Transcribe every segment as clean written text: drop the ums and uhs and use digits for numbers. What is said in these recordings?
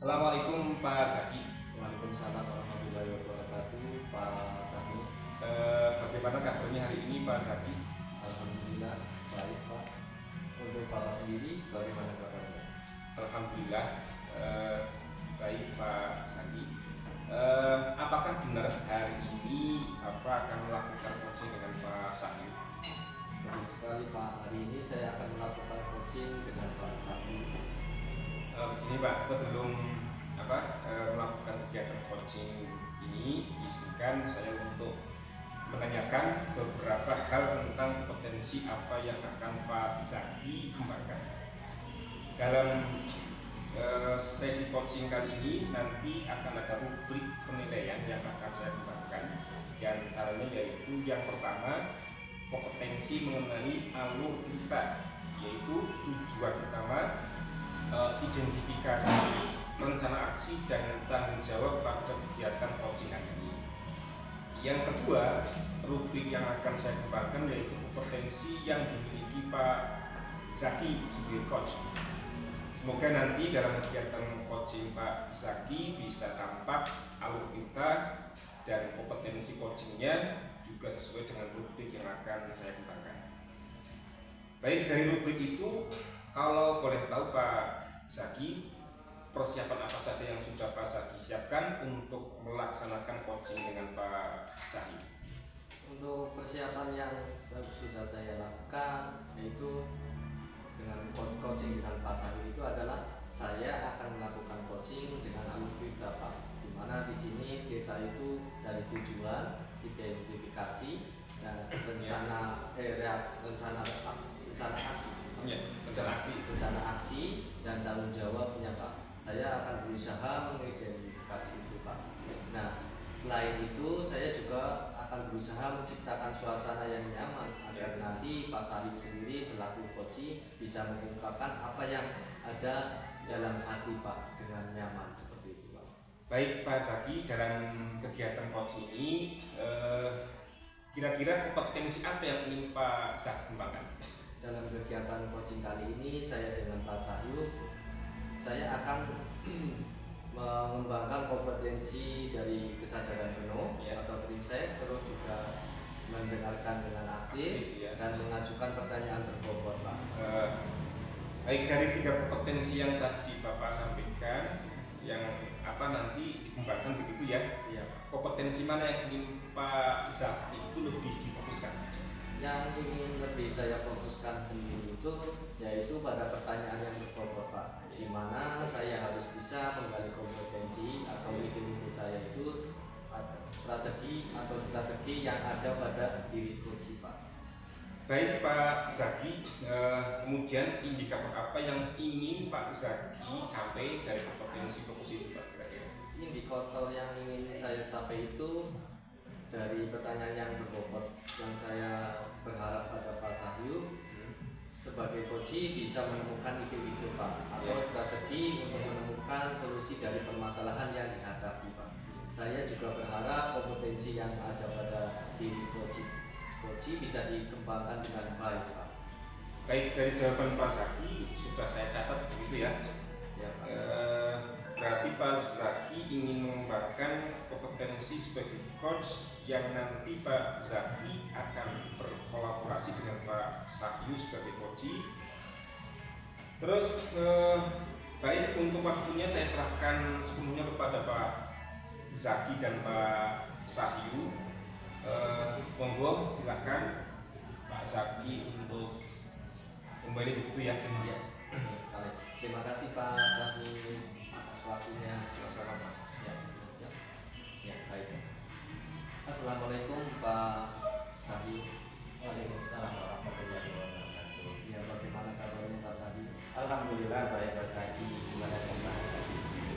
Assalamualaikum Pak Zaki. Waalaikumsalam warahmatullahi wabarakatuh, Pak Tani. Bagaimana kabarnya hari ini Pak Zaki? Alhamdulillah baik, Pak. Untuk Bapak sendiri bagaimana kabarnya? Alhamdulillah baik Pak Zaki. Apakah benar hari ini Bapak akan melakukan coaching dengan Pak Zaki? Betul sekali, Pak. Hari ini saya akan melakukan coaching dengan Pak Saki. Begini Pak, sebelum melakukan kegiatan coaching ini, izinkan saya untuk menanyakan beberapa hal tentang potensi apa yang akan Pak Zaki kembangkan. Dalam sesi coaching kali ini nanti akan ada rubrik penilaian yang akan saya kembangkan. Di antaranya yaitu yang pertama, kompetensi mengenai alur kita, yaitu tujuan utama, identifikasi, rencana aksi, dan tanggung jawab pada kegiatan coaching ini. Yang kedua, rubrik yang akan saya kembangkan yaitu kompetensi yang dimiliki Pak Zaki sebagai coach. Semoga nanti dalam kegiatan coaching Pak Zaki bisa tampak alur kita dan kompetensi coachingnya juga sesuai dengan rubrik yang akan saya kembangkan. Baik, dari rubrik itu, kalau boleh tahu Pak Zaki, persiapan apa saja yang sudah Pak Zaki siapkan untuk melaksanakan coaching dengan Pak Zaki? Untuk persiapan yang sudah saya lakukan yaitu dengan coaching dengan Pak Saki itu adalah saya akan melakukan coaching dengan alur kita, Pak. Dimana di sini kita itu dari tujuan, identifikasi, dan rencana aksi dan tanggung jawabnya, Pak. Saya akan berusaha mengidentifikasi itu, Pak. Nah, selain itu saya juga akan berusaha menciptakan suasana yang nyaman agar nanti Pak Salim sendiri selaku coach bisa mengungkapkan apa yang ada dalam hati, Pak, dengan nyaman seperti itu, Pak. Baik Pak Zaki, dalam kegiatan coach ini kira-kira kompetensi apa yang ingin Pak Zaki kembangkan? Dalam kegiatan coaching kali ini saya dengan Pak Sahyu saya akan mengembangkan kompetensi dari kesadaran penuh atau prinsip, terus juga mendengarkan dengan aktif dan mengajukan pertanyaan berbobot, Pak. Baik, dari tiga kompetensi yang tadi Bapak sampaikan, yang nanti dikembangkan begitu ya? Iya. Kompetensi mana yang ingin Pak Zaki itu lebih difokuskan? Yang ingin lebih saya fokuskan sendiri itu yaitu pada pertanyaan yang berbobot, Pak, di mana saya harus bisa menggali kompetensi atau ide-ide saya itu strategi yang ada pada diri coach, Pak. Baik Pak Zaki, kemudian indikator apa yang ingin Pak Zaki capai dari kompetensi fokus itu Pak kira-kira? Indikator yang ingin saya capai itu dari pertanyaan yang berbobot yang saya berharap pada Pak Sahyu sebagai coach bisa menemukan ide-ide, Pak, atau strategi untuk menemukan solusi dari permasalahan yang dihadapi, Pak. Saya juga berharap kompetensi yang ada pada diri coach bisa dikembangkan dengan baik, Pak. Baik, dari jawaban Pak Zaki sudah saya catat begitu ya. Ya, Pak. Berarti Pak Zaki ingin mengembangkan kompetensi sebagai coach yang nanti Pak Zaki akan berkolaborasi dengan Pak Sahyu sebagai coach. Terus baik, untuk waktunya saya serahkan sepenuhnya kepada Pak Zaki dan Pak Sahyu. Monggo silakan Pak Zaki untuk kembali begitu ya. Ya. Terima kasih Pak Zaki atas waktunya. Sama-sama Pak. Ya, baik. Assalamualaikum Pak Sahyu. Waalaikumsalam warahmatullahi wabarakatuh. Ya, bagaimana kabarnya Pak Sahyu? Alhamdulillah baik Mas Zaki. Gimana Mas Zaki sendiri?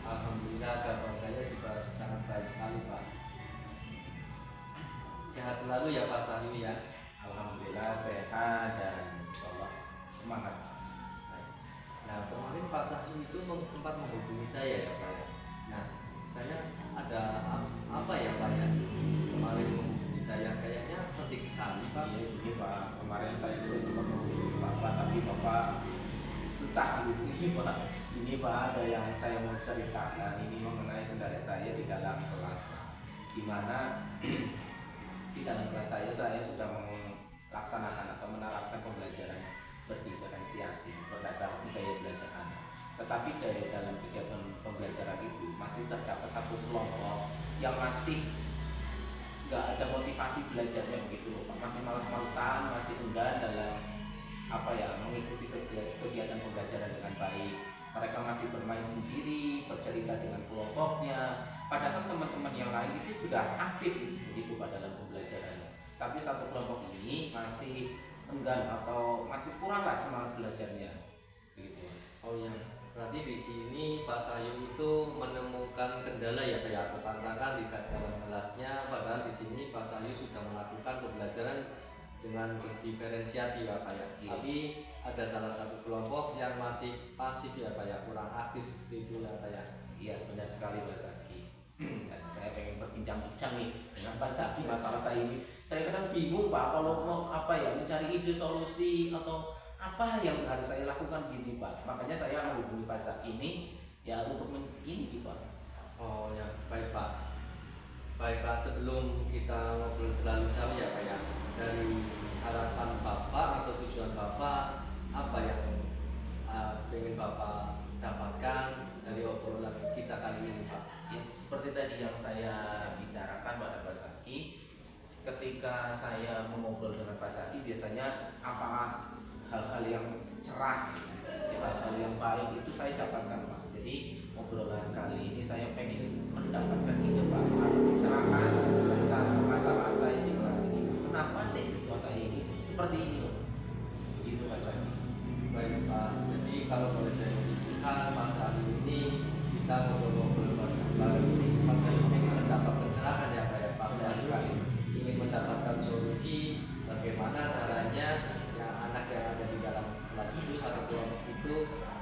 Alhamdulillah kabar saya juga sangat baik sekali, Pak. Sehat selalu ya Pak Sahyu ya. Alhamdulillah sehat dan insyaallah semangat. Nah, kemarin Pak Sahyu itu sempat menghubungi saya ya Pak ya. Nah, saya ada apa ya Pak ya? Kemarin menghubungi saya kayaknya penting sekali Pak. Ini Pak, kemarin saya juga sempat menghubungi Bapak, tapi Bapak susah gitu ini Pak ada yang saya mau ceritakan ini mengenai kendala saya di dalam kelas di mana di dalam kelas saya sudah melaksanakan atau menerapkan pembelajaran berdiferensiasi berdasarkan gaya belajar anak. Tetapi dari dalam kegiatan pembelajaran itu masih terdapat satu kelompok yang masih nggak ada motivasi belajarnya begitu loh Pak. Masih malas-malesan, masih enggan dalam mengikuti kegiatan pembelajaran dengan baik. Mereka masih bermain sendiri, bercerita dengan kelompoknya. Padahal teman-teman yang lain itu sudah aktif begitu Pak dalam pembelajarannya. Tapi satu kelompok ini masih enggan atau masih kurang lah semangat belajarnya. Begitu. Oh iya, berarti di sini Pak Sayu itu menemukan kendala ya Pak ya, atau tantangan di dalam kelasnya. Padahal di sini Pak Sayu sudah melakukan pembelajaran dengan berdiferensiasi ya Pak ya. Iya. Tapi ada salah satu kelompok yang masih pasif ya Pak ya, kurang aktif itu ya Pak ya. Iya benar sekali Pak Zaki. Dan saya pengen berbincang-bincang nih dengan Pak Zaki masalah saya ini. Saya kadang bingung Pak kalau mau mencari ide solusi atau apa yang harus saya lakukan gini Pak. Makanya saya menghubungi Pak Zaki ini ya untuk ini Pak. Oh ya, baik Pak. Baik Pak, sebelum kita ngobrol terlalu jauh ya Pak ya, dari harapan Bapak atau tujuan Bapak, apa yang ingin Bapak dapatkan dari obrolan kita kali ini Pak? Ya, seperti tadi yang saya bicarakan pada Pak Zaki, ketika saya mengobrol dengan Pak Zaki biasanya hal-hal yang cerah, hal-hal yang baik itu saya dapatkan Pak. Jadi obrolan kali ini saya pengen mendapatkan ide Pak atau pencerahan tentang masalah saya di kelas ini. Kenapa sih siswa saya ini seperti ini loh? Begitu Pak Zaki. Baik Pak, jadi kalau boleh saya simpulkan masa ini kita ngobrol-ngobrol bareng ini Mas Ayu ingin mendapat pencerahan ya Pak ya, Pak Ayu ingin mendapatkan solusi bagaimana caranya yang anak yang ada di dalam kelas itu satu kelompok itu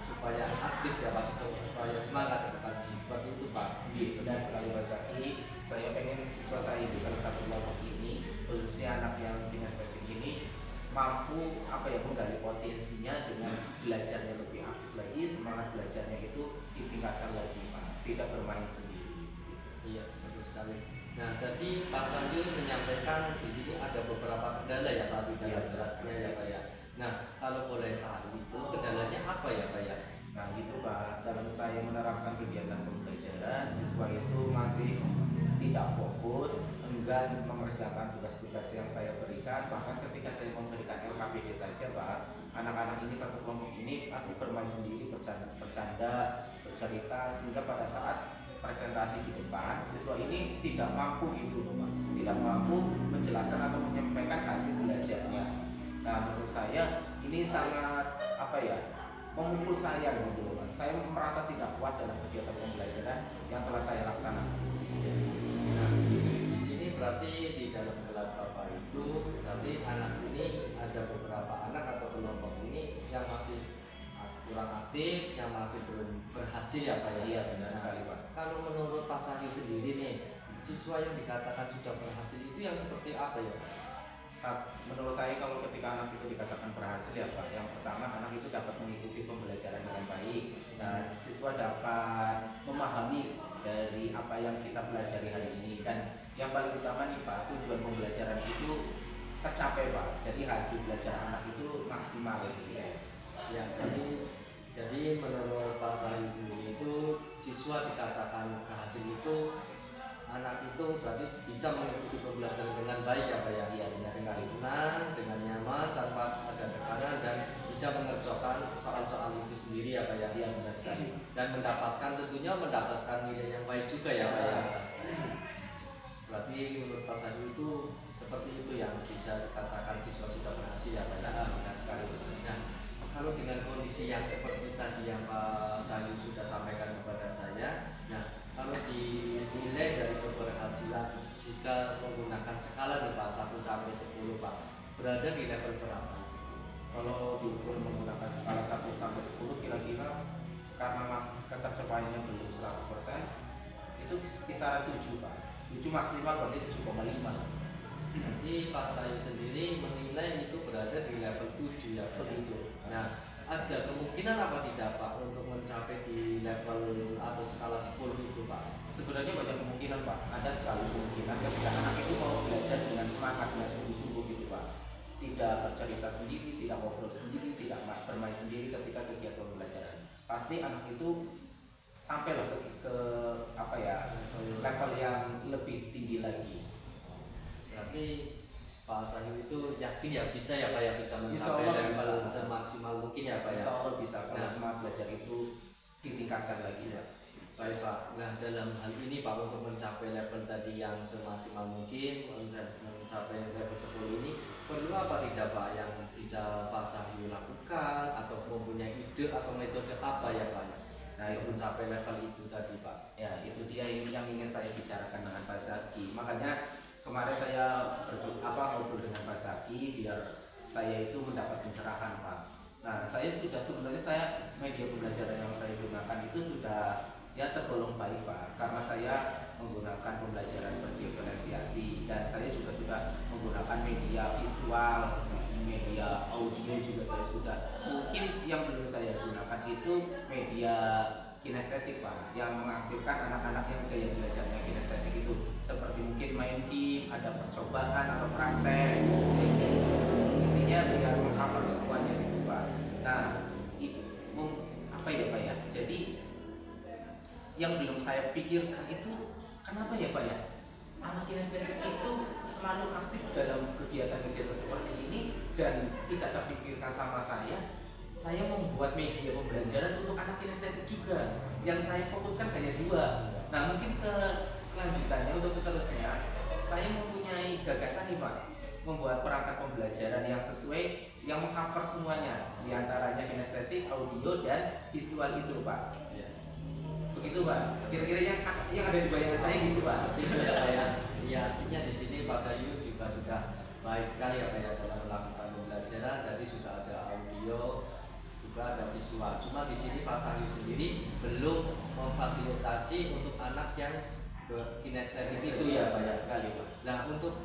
supaya aktif ya Pak, supaya semangat ke depan seperti itu Pak. Iya benar sekali Pak Zaki. Saya pengen siswa saya di dalam satu kelompok ini, khususnya anak yang kinestetik ini mampu menggali potensinya dengan belajarnya lebih aktif lagi, semangat belajarnya itu ditingkatkan lagi Pak, tidak bermain sendiri. Iya betul sekali. Nah tadi Pak Sanju menyampaikan di sini ada beberapa kendala ya Pak di dalam kelasnya ya Pak ya. Nah kalau boleh tahu itu kendalanya apa ya Pak ya? Nah gitu Pak, dalam saya menerapkan kegiatan pembelajaran, siswa itu masih tidak fokus, enggan mengerjakan tugas-tugas yang saya berikan. Bahkan ketika saya memberikan LKPD saja Pak, anak-anak ini satu kelompok ini pasti bermain sendiri, bercanda, bercerita, sehingga pada saat presentasi di depan, siswa ini tidak mampu gitu loh Pak, tidak mampu menjelaskan atau menyampaikan hasil belajarnya. Nah menurut saya ini sangat memukul saya gitu loh Pak. Saya merasa tidak puas dalam kegiatan pembelajaran yang telah saya laksanakan. Nah, di sini berarti di dalam kelas Bapak itu berarti anak ini ada beberapa anak atau kelompok ini yang masih kurang aktif, yang masih belum berhasil ya Pak ya. Iya benar sekali Pak. Kalau menurut Pak Sahyu sendiri nih, siswa yang dikatakan sudah berhasil itu yang seperti apa ya Pak? Menurut saya kalau ketika anak itu dikatakan berhasil ya Pak, yang pertama anak itu dapat mengikuti pembelajaran dengan baik dan siswa dapat memahami dari apa yang kita pelajari hari ini, dan yang paling utama nih Pak, tujuan pembelajaran itu tercapai Pak, jadi hasil belajar anak itu maksimal gitu ya. Ya, jadi menurut Pak Sahyu sendiri itu siswa dikatakan berhasil itu anak itu berarti bisa mengikuti pembelajaran dengan baik ya Pak ya. Iya benar sekali. Senang, dengan nyaman, tanpa ada tekanan dan bisa mengerjakan soal-soal itu sendiri ya Pak ya. Iya benar sekali. Dan tentunya mendapatkan nilai yang baik juga ya Pak ya. Berarti menurut Pak Sahyu itu seperti itu yang bisa dikatakan siswa sudah berhasil ya Pak ya. Benar sekali. Nah, kalau dengan kondisi yang seperti tadi yang Pak Sahyu sudah sampaikan kepada saya, nah kalau dinilai dari keberhasilan jika menggunakan skala nih Pak 1 sampai 10 Pak, berada di level berapa? Kalau diukur menggunakan skala 1 sampai 10 kira-kira karena ketercapaiannya belum 100%, itu kisaran 7 Pak. 7 maksimal berarti 7,5. Jadi Pak Sayu sendiri menilai itu berada di level 7 ya Pak. Begitu. Nah, ada kemungkinan apa tidak Pak untuk mencapai di level atau skala 10 itu Pak? Sebenarnya banyak kemungkinan Pak, ada sekali kemungkinan ketika anak itu mau belajar dengan semangat dan sungguh-sungguh gitu Pak. Tidak bercerita sendiri, tidak ngobrol sendiri, tidak bermain sendiri ketika kegiatan pembelajaran. Pasti anak itu sampailah ke apa ya, level yang lebih tinggi lagi. Berarti Pak Sahil itu yakin ya bisa ya Pak ya bisa Insya mencapai Allah level bisa. semaksimal mungkin ya Pak ya. Insya Allah bisa kalau Nah, semangat belajar itu ditingkatkan lagi Pak. baik Pak. Nah dalam hal ini Pak untuk mencapai level tadi yang semaksimal mungkin mencapai level 10 ini perlu apa tidak Pak yang bisa Pak Sahil lakukan atau mempunyai ide atau metode apa ya Pak Nah, untuk mencapai level itu tadi Pak? Ya, itu dia yang ingin saya bicarakan dengan Pak Zaki. Makanya kemarin saya ngobrol dengan Pak Zaki biar saya itu mendapat pencerahan, Pak. Nah, sebenarnya saya media pembelajaran yang saya gunakan itu sudah ya tergolong baik, Pak. Karena saya menggunakan pembelajaran berdiferensiasi dan saya juga sudah menggunakan media visual, media audio juga saya sudah. Mungkin yang belum saya gunakan itu media kinestetik Pak, yang mengaktifkan anak-anak yang gaya belajarnya kinestetik itu seperti mungkin main game, ada percobaan atau praktek, intinya biar mengcover semuanya gitu Pak. Nah, apa ya Pak ya? Jadi yang belum saya pikirkan itu kenapa ya Pak ya? Anak kinestetik itu selalu aktif dalam kegiatan-kegiatan seperti ini dan tidak terpikirkan sama saya membuat media pembelajaran untuk anak kinestetik juga. Yang saya fokuskan hanya dua. Nah mungkin kelanjutannya untuk seterusnya saya mempunyai gagasan nih Pak, membuat perangkat pembelajaran yang sesuai, yang mengcover semuanya, diantaranya kinestetik, audio dan visual itu Pak. Begitu Pak. Kira-kira yang ada di bayangan saya gitu Pak. Ya aslinya di sini Pak Sayu juga sudah baik sekali ya Pak ya dalam melakukan pembelajaran. Tadi sudah ada audio, juga ada visual. Cuma di sini Pak Sayu sendiri belum memfasilitasi untuk anak yang kinestetik itu ya Pak ya sekali Pak. Nah untuk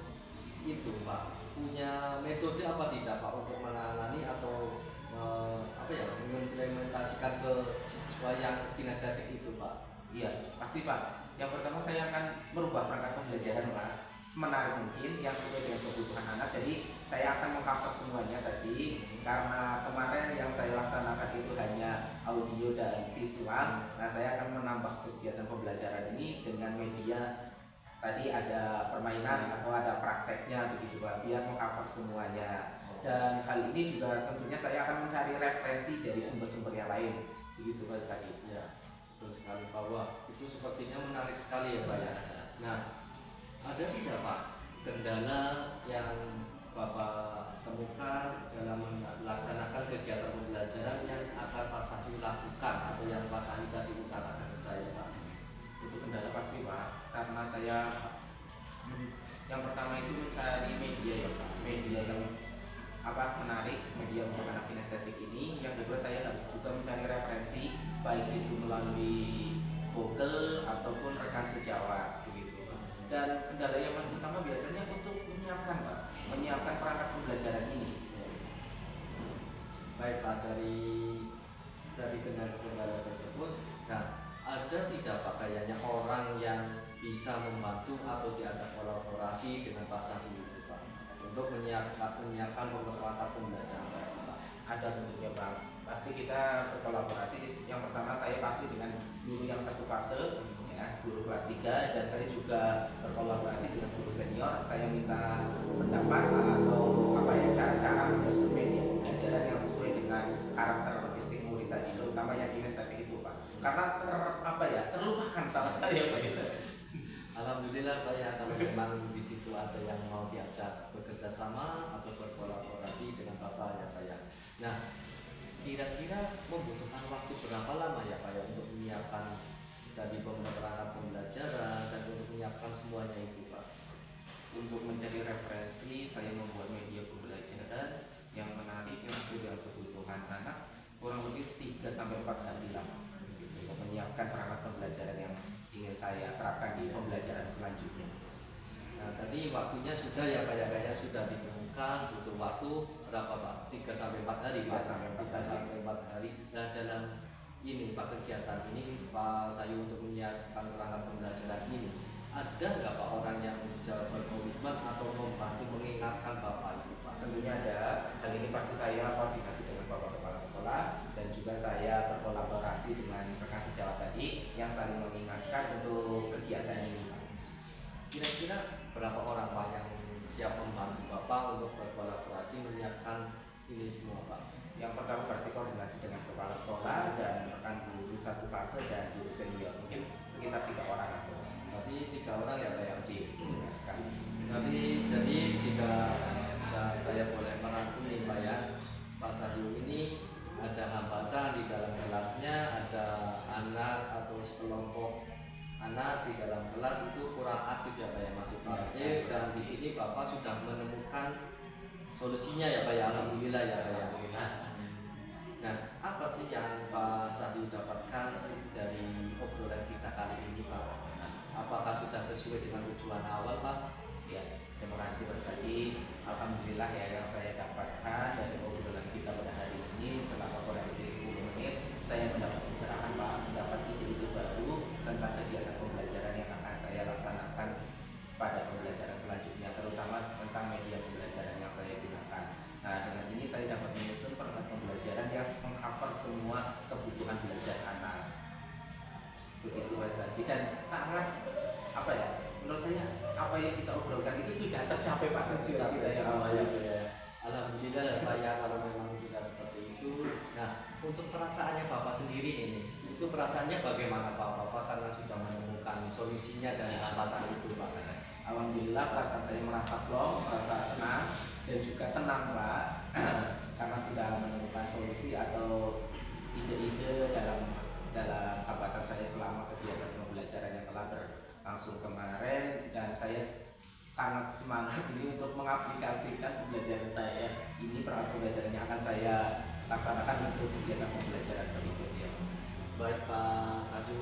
itu Pak punya metode apa tidak Pak untuk menangani atau mengimplementasikan ke siswa yang kinestetik itu Pak? Iya, pasti Pak. Yang pertama saya akan merubah perangkat pembelajaran Pak, semenarik mungkin yang sesuai dengan kebutuhan anak. Jadi saya akan mengcover semuanya tadi karena kemarin yang saya laksanakan itu hanya audio dan visual. Nah saya akan menambah kegiatan pembelajaran ini dengan media tadi ada permainan atau ada prakteknya begitu Pak, biar mengcover semuanya. Dan hal ini juga tentunya saya akan mencari referensi dari sumber-sumber yang lain begitu Pak Zaki. Ya. Betul sekali Pak. Wah, itu sepertinya menarik sekali ya Pak ya. Nah, ada tidak Pak kendala yang Bapak temukan dalam melaksanakan kegiatan pembelajaran yang akan Pak Sahyu lakukan atau yang Pak Sahyu tadi utarakan ke saya Pak? Untuk kendala pasti Pak, karena saya yang pertama itu mencari media ya Pak, media yang menarik, media untuk anak kinestetik ini. Yang kedua saya harus juga mencari referensi baik itu melalui Google ataupun rekan sejawat begitu. Dan kendala yang paling utama biasanya untuk menyiapkan Pak, menyiapkan perangkat pembelajaran ini. Baik Pak, dari kendala tersebut, nah ada tidak Pak kayaknya orang yang bisa membantu atau diajak kolaborasi dengan Pak Sahyu itu Pak untuk menyiapkan perangkat pembelajaran Pak? Ada tentunya Pak. Pasti kita berkolaborasi. Yang pertama saya pasti dengan guru yang satu fase ya, guru kelas 3, dan saya juga berkolaborasi dengan guru senior. Saya minta pendapat atau cara-cara menyusun media pembelajaran yang sesuai dengan karakteristik murid tadi, terutama yang kinestetik itu Pak. Karena terlupakan sama saya Pak. Alhamdulillah Pak ya kalau memang di situ ada yang mau diajak bekerja sama atau berkolaborasi dengan Bapak ya Pak ya. Nah, kira-kira membutuhkan waktu berapa lama ya Pak ya untuk menyiapkan dari perangkat pembelajaran dan untuk menyiapkan semuanya itu Pak? Untuk mencari referensi, saya membuat media pembelajaran yang menarik, yang sesuai dengan kebutuhan anak, kurang lebih 3-4 hari lama untuk menyiapkan perangkat pembelajaran yang ingin saya terapkan di pembelajaran selanjutnya. Nah, tadi waktunya sudah ya kayaknya sudah ditemukan, butuh waktu berapa Pak? 3 sampai 4 hari Pak. 3 sampai 4 hari. Nah, dalam ini Pak kegiatan ini Pak Sayu untuk menyiapkan perangkat pembelajaran ini, ada nggak Pak orang yang bisa berkomitmen atau membantu mengingatkan Bapak ini Pak? Tentunya ada. Hal ini pasti saya koordinasi dengan Bapak Kepala Sekolah dan juga saya berkolaborasi dengan rekan sejawat tadi yang saling mengingatkan untuk kegiatan ini Pak. Kira-kira berapa orang Pak yang siap membantu Bapak untuk berkolaborasi menyiapkan ini semua Pak? Yang pertama berarti koordinasi dengan kepala sekolah dan rekan guru satu fase dan guru senior, mungkin sekitar 3 orang atau Tapi 3 orang ya Pak ya? kecil sekali. Tapi jadi jika saya boleh merangkum nih Pak ya, Pak Sahyu ini ada hambatan di dalam kelasnya, ada anak atau sekelompok anak di dalam kelas itu kurang aktif ya Pak ya, masih pasif, dan di sini Bapak sudah menemukan solusinya ya Pak ya, alhamdulillah ya Pak ya. Alhamdulillah. Nah, apa sih yang Pak Sahyu dapatkan dari obrolan kita kali ini Pak? Apakah sudah sesuai dengan tujuan awal Pak? Ya, terima kasih Mas Adi. Alhamdulillah ya yang saya dapatkan dari obrolan kita pada hari ini selama kurang lebih 10 menit saya mendapat pencerahan Pak, mendapat ide-ide baru tentang kegiatan pembelajaran yang akan saya laksanakan pada pembelajaran selanjutnya, terutama tentang media pembelajaran yang saya gunakan. Nah, dengan ini saya dapat menyusun perangkat pembelajaran yang mengcover semua kebutuhan belajar anak. Begitu Mas Adi, dan sangat apa ya? Menurut saya apa yang kita obrolkan itu sudah tercapai Pak tujuan kita yang awalnya. Alhamdulillah ya Pak ya kalau memang sudah seperti itu. Nah, untuk perasaannya Bapak sendiri ini, itu perasaannya bagaimana Pak? Bapak karena sudah menemukan solusinya dari hambatan itu Pak. Alhamdulillah perasaan saya merasa plong, merasa senang dan juga tenang Pak karena sudah menemukan solusi atau ide-ide dalam hambatan saya selama kegiatan pembelajaran yang telah berlangsung kemarin, dan saya sangat semangat ini untuk mengaplikasikan pembelajaran saya ini, perangkat pembelajaran yang akan saya laksanakan untuk kegiatan pembelajaran berikutnya. Baik Pak Saju,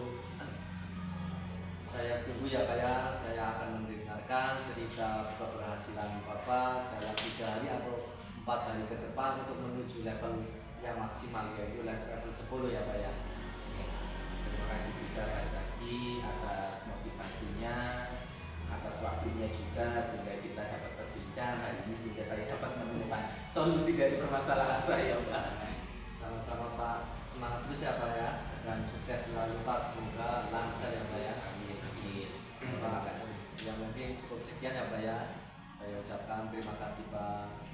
saya tunggu ya Pak ya, saya akan mendengarkan cerita keberhasilan Bapak dalam 3 hari atau 4 hari ke depan untuk menuju level yang maksimal, yaitu level 10 ya Pak ya. Terima kasih juga Pak Zaki atas motivasinya, atas waktunya juga sehingga kita dapat berbincang hari ini, sehingga saya dapat menemukan solusi dari permasalahan saya Pak. Sama-sama Pak, semangat terus ya Pak ya, dan sukses selalu Pak, semoga lancar ya Pak ya. Amin. Pak, yang mungkin cukup sekian ya Pak ya, saya ucapkan terima kasih Pak.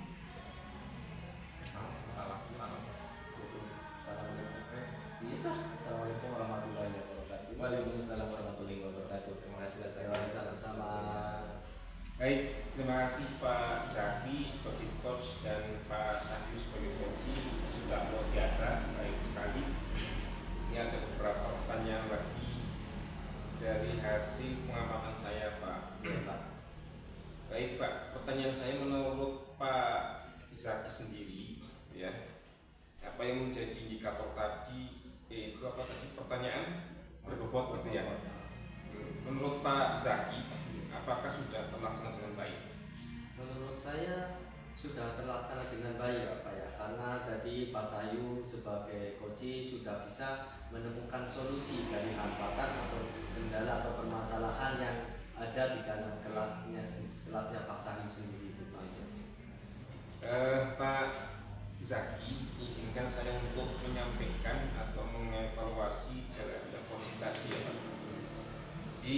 Bisa. Assalamualaikum warahmatullahi wabarakatuh. Waalaikumsalam warahmatullahi wabarakatuh. Terima kasih Pak Zaki. Sama-sama. Baik, terima kasih Pak Zaki sebagai coach dan Pak Sahyu sebagai coach, sudah luar biasa, baik sekali. Ini ada beberapa pertanyaan lagi dari hasil pengamatan saya Pak. Ya, Pak. Baik Pak, pertanyaan saya menurut Pak Zaki sendiri ya, apa yang menjadi indikator tadi itu apa tadi pertanyaan berbobot gitu ya. Menurut Pak Zaki, apakah sudah terlaksana dengan baik? Menurut saya sudah terlaksana dengan baik ya Pak ya, karena tadi Pak Sayu sebagai coach sudah bisa menemukan solusi dari hambatan atau kendala atau permasalahan yang ada di dalam kelasnya Pak Sayu sendiri itu Pak. Pak Zaki, izinkan saya untuk menyampaikan atau mengevaluasi jalannya coaching tadi ya Pak. Jadi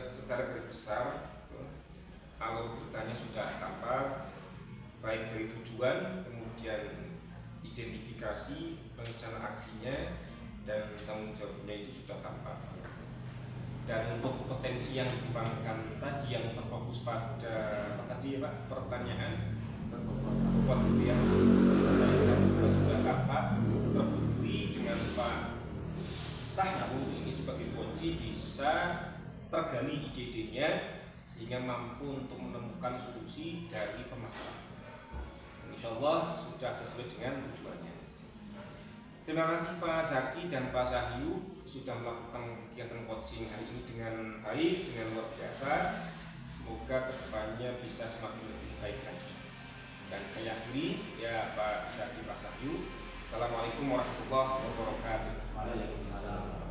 secara garis besar alur ceritanya sudah tampak, baik dari tujuan, kemudian identifikasi, rencana aksinya, dan tanggung jawabnya itu sudah tampak. Dan untuk potensi yang dikembangkan tadi yang terfokus pada apa tadi ya Pak, pertanyaan berbobot gitu ya, saya kira juga sudah tampak terbukti dengan Pak Sahyu ini sebagai kunci bisa tergali ide-idenya sehingga mampu untuk menemukan solusi dari permasalahan. Insya Allah sudah sesuai dengan tujuannya. Terima kasih Pak Zaki dan Pak Sahyu sudah melakukan kegiatan coaching hari ini dengan baik, dengan luar biasa. Semoga kedepannya bisa semakin lebih baik lagi. Dan saya akhiri ya Pak Zaki Pak Sahyu. Assalamualaikum warahmatullahi wabarakatuh. Waalaikumsalam.